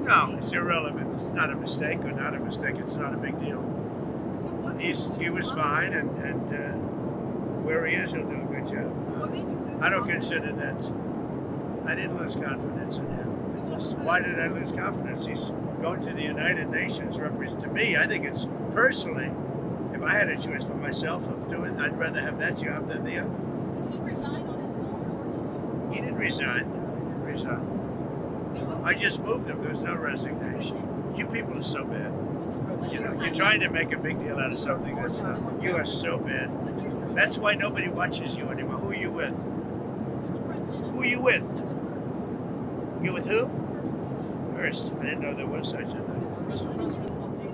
No, it's irrelevant. It's not a mistake or not a mistake. It's not a big deal. So He was fine, and where he is, he'll do a good job. What made you lose I don't confidence? consider that. I didn't lose confidence in him. So Why did I lose confidence? He's going to the United Nations. To me, I think it's personally, if I had a choice for myself of doing, I'd rather have that job than the other. Did he resign on his own, or did you? He didn't resign. I just moved him. There was no resignation. You people are so bad. You know, you're trying to make a big deal out of something that's not. You are so bad. That's why nobody watches you anymore. Who are you with? Mr. President, Who are you with? I'm with You with who? First TV. First. I didn't know there was such a thing.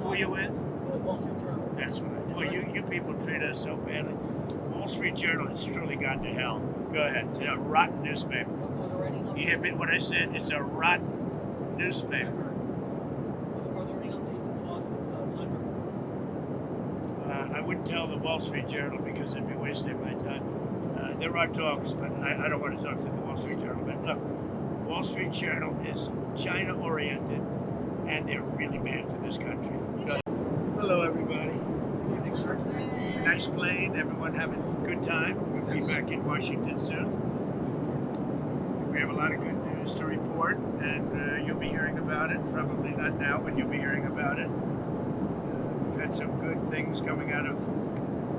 Who are you with? Wall Street Journal. That's right. Well, you people treat us so badly. Wall Street Journal has truly gone to hell. Go ahead. It's a rotten newspaper. Are there any updates? You hear me what I said? It's a rotten newspaper. Are there any updates and talks with Lindbergh? I wouldn't tell the Wall Street Journal because it'd be wasting my time. There are talks, but I don't want to talk to the Wall Street Journal. But look, Wall Street Journal is China-oriented, and they're really bad for this country. Hello, everybody. Nice plane. Everyone having a good time. We'll be back in Washington soon. We have a lot of good news to report, and you'll be hearing about it. Probably not now, but you'll be hearing about it. We've had some good things coming out of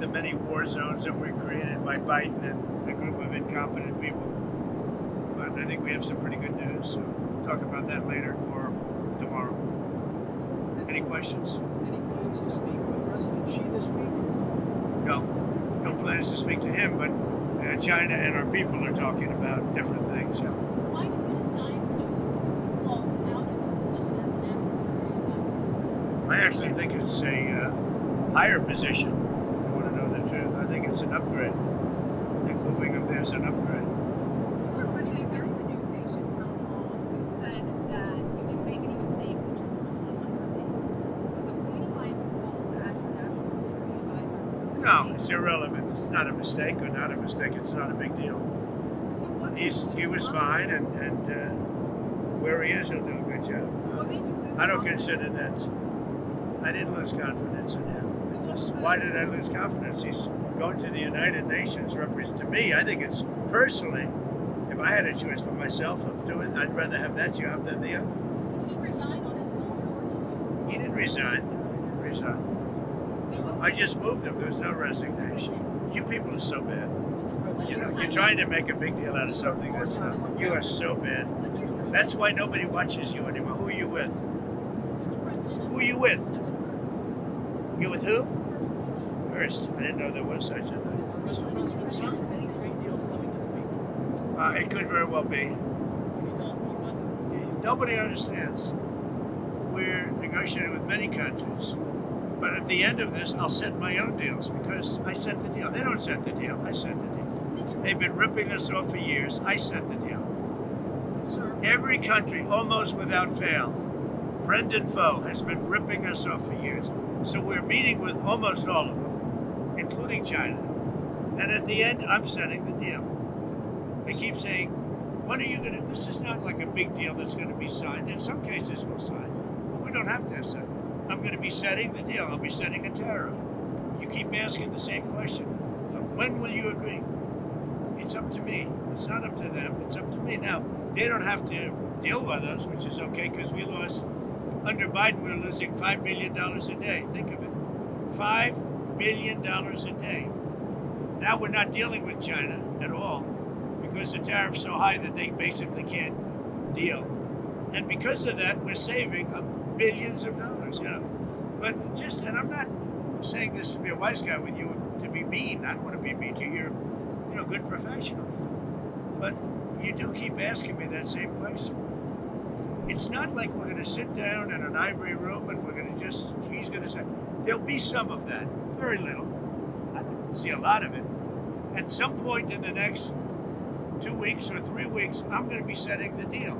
the many war zones that were created by Biden and a group of incompetent people. But I think we have some pretty good news. So we'll talk about that later or tomorrow. Any questions? Any plans to speak with President Xi this week? No. No plans to speak to him, but China and our people are talking about different things. Yeah. Why did you assign Waltz out of his position as the National Security Advisor? I actually think it's a higher position. I want to know the truth. I think it's an upgrade. I think moving him there's an upgrade. Mr. President, during the News Nation town hall, you said that you didn't make any mistakes in your first 100 days. Was appointing Mike Waltz as your National Security Advisor a No, mistake? it's irrelevant. It's not a mistake or not a mistake. It's not a big deal. So what made you He lose was confidence? fine, and where he is, he'll do a good job. What made you lose I don't confidence? consider that. I didn't lose confidence in him. So what's the- Why did I lose confidence? He's going to the United Nations. To me, I think it's personally, if I had a choice for myself of doing, I'd rather have that job than the other. Did he resign on his own, or did you? He didn't resign. So what I was just moved him. There was no resignation. You people are so bad. You know, you're trying to make a big deal out of something that's not. You are so bad. what's your time? That's why nobody watches you anymore. Who are you with? Mr. President, Who are you with? I'm with You with who? First TV. First. I didn't know there was such a thing. Mr. President, any trade deals coming this week? It could very well be. Can you tell us more about them? Nobody understands. We're negotiating with many countries. But at the end of this, I'll set my own deals because I set the deal. They don't set the deal. I set the deal. They've been ripping us off for years. I set the deal. Sir, Every country, almost without fail, friend and foe, has been ripping us off for years. So we're meeting with almost all of them, including China. And at the end, I'm setting the deal. They keep saying, when are you going to, this is not like a big deal that's going to be signed. In some cases, we'll sign, but we don't have to have signed. I'm going to be setting the deal. I'll be setting a tariff. You keep asking the same question. When will you agree? It's up to me. It's not up to them. It's up to me. Now, they don't have to deal with us, which is okay because we lost, under Biden, we're losing $5 billion a day. Think of it. $5 billion a day. Now we're not dealing with China at all because the tariff's so high that they basically can't deal. And because of that, we're saving billions of dollars, you know. But just, and I'm not saying this to be a wise guy with you, to be mean. I don't want to be mean to you. You're, you know, good professional. But you do keep asking me that same question. It's not like we're going to sit down in an ivory room and we're going to just, he's going to say, there'll be some of that, very little. I don't see a lot of it. At some point in the next 2 weeks or 3 weeks, I'm going to be setting the deal.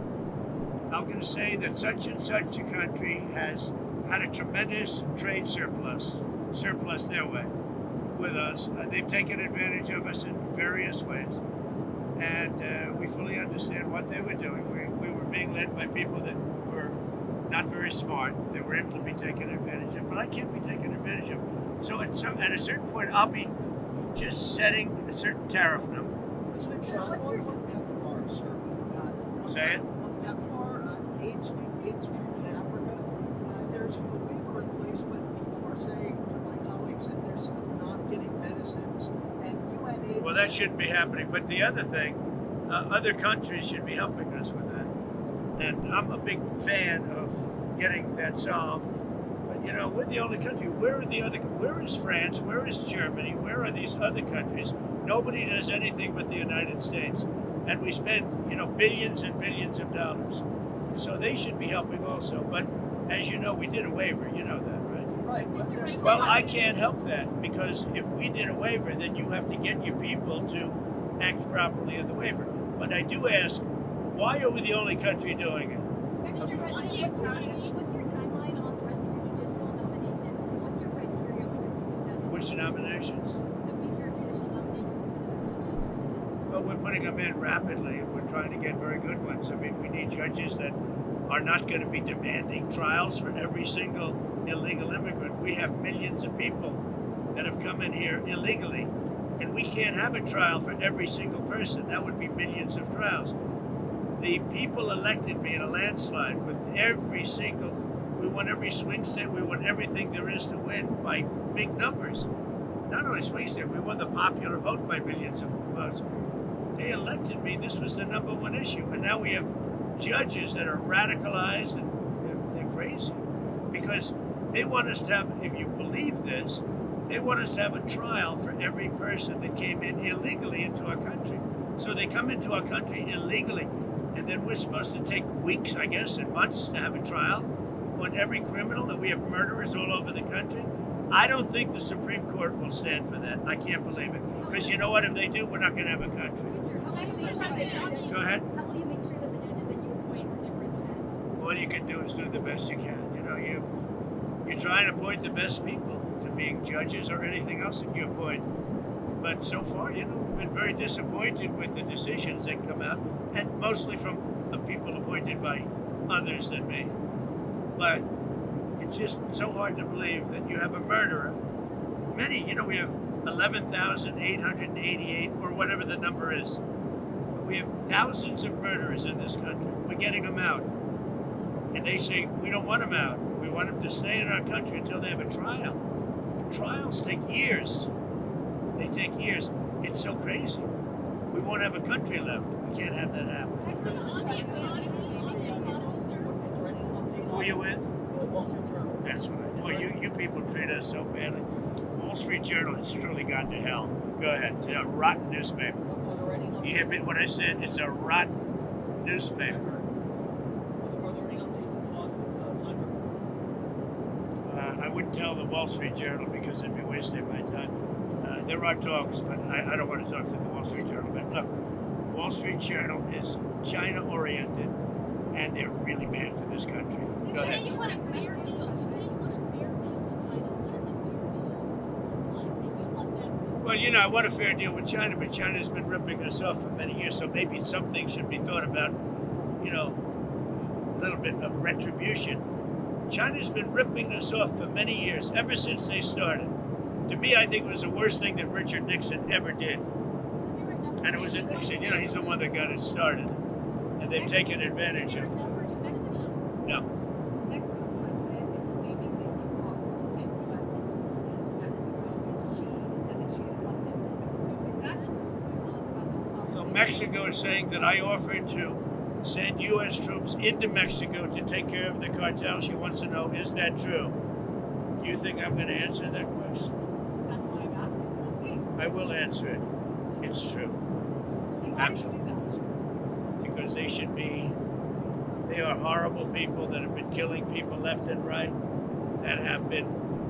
I'm going to say that such and such a country has had a tremendous trade surplus their way with us. They've taken advantage of us in various ways. And we fully understand what they were doing. We were being led by people that were not very smart. They were able to be taken advantage of, but I can't be taken advantage of. So at a certain point, I'll be just setting a certain tariff number. President Trump, What's your on PEPFAR, sir? Say it. On PEPFAR, AIDS treatment in Africa, there's a waiver in place, but people are saying to my colleagues that they're still not getting medicines, and UNAIDS... Well, that shouldn't be happening. But the other thing, other countries should be helping us with that. And I'm a big fan of getting that solved. But, you know, we're the only country. Where is France? Where is Germany? Where are these other countries? Nobody does anything but the United States. And we spend, you know, billions and billions of dollars. So they should be helping also. But as you know, we did a waiver. You know that, right? Right, but there's Well, I can't help that because if we did a waiver, then you have to get your people to act properly in the waiver. But I do ask, why are we the only country doing it? Mr. President, what's your timeline on the rest of your judicial nominations, and what's your criteria when you're picking judges? Which nominations? The future judicial nominations for the federal judge positions. Well, we're putting them in rapidly, and we're trying to get very good ones. I mean, we need judges that are not going to be demanding trials for every single illegal immigrant. We have millions of people that have come in here illegally, and we can't have a trial for every single person. That would be millions of trials. The people elected me in a landslide with we won every swing state, we won everything there is to win by big numbers. Not only swing state, we won the popular vote by millions of votes. They elected me, this was the #1 issue, and now we have judges that are radicalized and they're crazy because they want us to have, if you believe this, they want us to have a trial for every person that came in illegally into our country. So they come into our country illegally, and then we're supposed to take weeks, I guess, and months to have a trial on every criminal, that we have murderers all over the country. I don't think the Supreme Court will stand for that. I can't believe it. Because you know what? If they do, we're not going to have a country. Go ahead. How will you make sure that the judges that you appoint are different than? All you can do is do the best you can. You know, you try and appoint the best people to being judges or anything else that you appoint. But so far, you know, we've been very disappointed with the decisions that come out, and mostly from the people appointed by others than me. But it's just so hard to believe that you have a murderer. Many, you know, we have 11,888 or whatever the number is. We have thousands of murderers in this country. We're getting them out. And they say, we don't want them out. We want them to stay in our country until they have a trial. Trials take years. They take years. It's so crazy. We won't have a country left. We can't have that happen. Who are you with? The Wall Street Journal. That's what I do. Well, you people treat us so badly. Wall Street Journal has truly gone to hell. Go ahead. It's a rotten newspaper. Are there any You hear what I said? It's a rotten newspaper. Are there any updates and talks with London? I wouldn't tell the Wall Street Journal because it'd be wasting my time. There are talks, but I don't want to talk to the Wall Street Journal. But look, Wall Street Journal is China-oriented, and they're really bad for this country. Go You say ahead. you want a fair deal. You say you want a fair deal with China. What is a fair deal? Like, that you want them to... Well, you know, I want a fair deal with China, but China's been ripping us off for many years, so maybe something should be thought about, you know, a little bit of retribution. China's been ripping us off for many years, ever since they started. To me, I think it was the worst thing that Richard Nixon ever did. Was there a number? And it was in Nixon, you know, he's the one that got it started. And they've taken advantage Is there a of it. number you mentioned? No. Mexico's president is claiming that you offered to send U.S. troops into Mexico, and she said that she didn't want them in Mexico. Is that true? Can you tell us about those conversations? So Mexico is saying that I offered to send U.S. troops into Mexico to take care of the cartel. She wants to know, is that true? Do you think I'm going to answer that question? That's why I'm asking. We'll see. I will answer it. It's true. And why did you do that? Because they are horrible people that have been killing people left and right,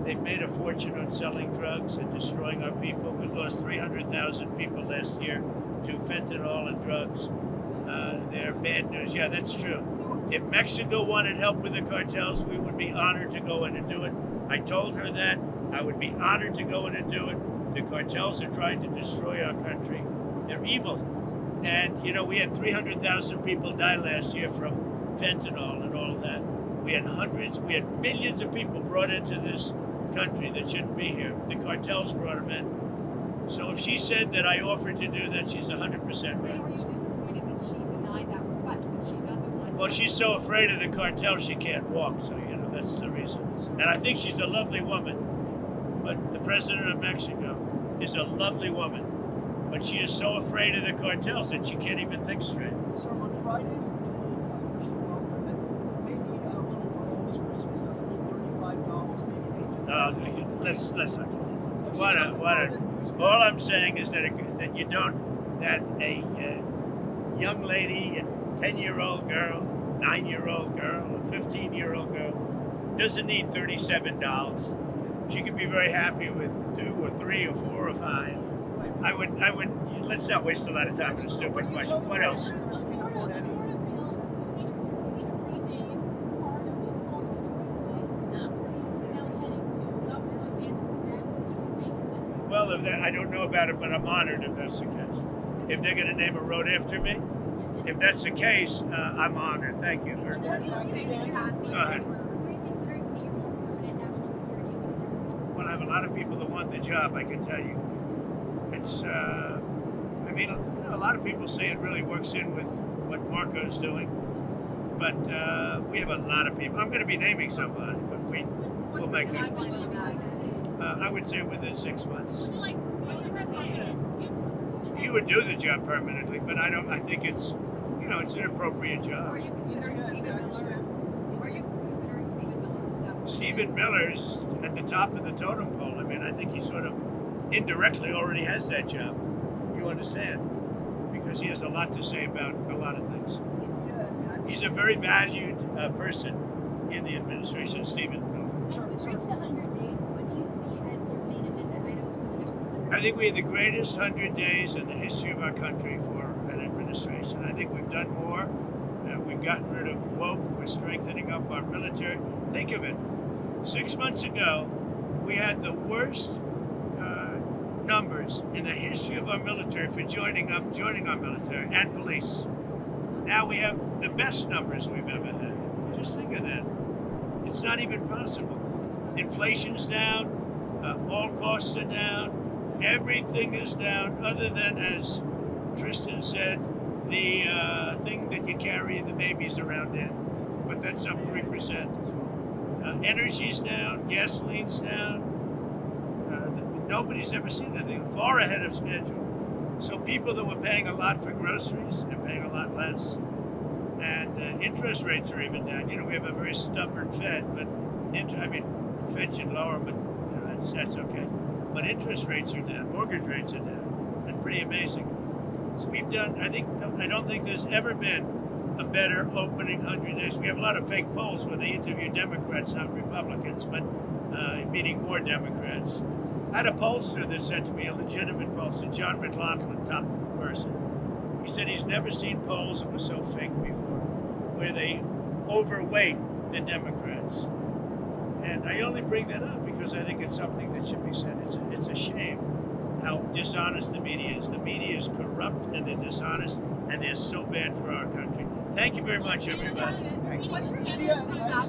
they've made a fortune on selling drugs and destroying our people. We lost 300,000 people last year to fentanyl and drugs. They're bad news. Yeah, that's true. So, If Mexico wanted help with the cartels, we would be honored to go in and do it. I told her that. I would be honored to go in and do it. The cartels are trying to destroy our country. They're evil. And, you know, we had 300,000 people die last year from fentanyl and all of that. We had hundreds, we had millions of people brought into this country that shouldn't be here. The cartels brought them in. So if she said that I offered to do that, she's 100% But right. are you disappointed that she denied that request, that she doesn't want? Well, she's so afraid of the cartel she can't walk, so, you know, that's the reason. And I think she's a lovely woman. But the president of Mexico is a lovely woman. But she is so afraid of the cartels that she can't even think straight. Sir, on Friday, you told Christian Welker that maybe little girls Christmas doesn't need $35. Maybe they just. Let's not. All I'm saying is that you don't, that a young lady, a 10-year-old girl, 9-year-old girl, a 15-year-old girl doesn't need $37. She could be very happy with 2 or 3 or 4 or 5. I would. Let's not waste a lot of time on a stupid question. What else? Well, I don't know about it, but I'm honored if that's the case. If they're going to name a road after me, if that's the case, I'm honored. Thank you. Go ahead. Well, I have a lot of people that want the job, I can tell you. It's, I mean, a lot of people say it really works in with what Marco's doing. But we have a lot of people. I'm going to be naming somebody, but we'll make it. I would say within 6 months. He would do the job permanently, but I think it's, you know, it's an appropriate job. Are you considering Stephen Miller? Are you considering Stephen Miller? Stephen Miller is at the top of the totem pole. I mean, I think he sort of indirectly already has that job. You understand? Because he has a lot to say about a lot of things. He's a very valued person in the administration, Stephen Miller. We've reached 100 days. What do you see as your main agenda items for the next 100 days? I think we had the greatest 100 days in the history of our country for an administration. I think we've done more. We've gotten rid of woke. We're strengthening up our military. Think of it. 6 months ago, we had the worst numbers in the history of our military for joining our military and police. Now we have the best numbers we've ever had. Just think of that. It's not even possible. Inflation's down. All costs are down. Everything is down, other than, as Tristan said, the thing that you carry the babies around in. But that's up 3%. Energy's down. Gasoline's down. Nobody's ever seen anything, far ahead of schedule. So people that were paying a lot for groceries are paying a lot less. And interest rates are even down. You know, we have a very stubborn Fed, but the Fed should lower, but you know, that's okay. But interest rates are down, mortgage rates are down, and pretty amazing. So we've done, I don't think there's ever been a better opening 100 days. We have a lot of fake polls where they interview Democrats, not Republicans, but meaning more Democrats. I had a pollster that said to me, a legitimate pollster, John McLaughlin, top person. He said he's never seen polls that were so fake before, where they overweight the Democrats. And I only bring that up because I think it's something that should be said. It's a shame how dishonest the media is. The media is corrupt and they're dishonest and they're so bad for our country. Thank you very much, everybody. What's your position about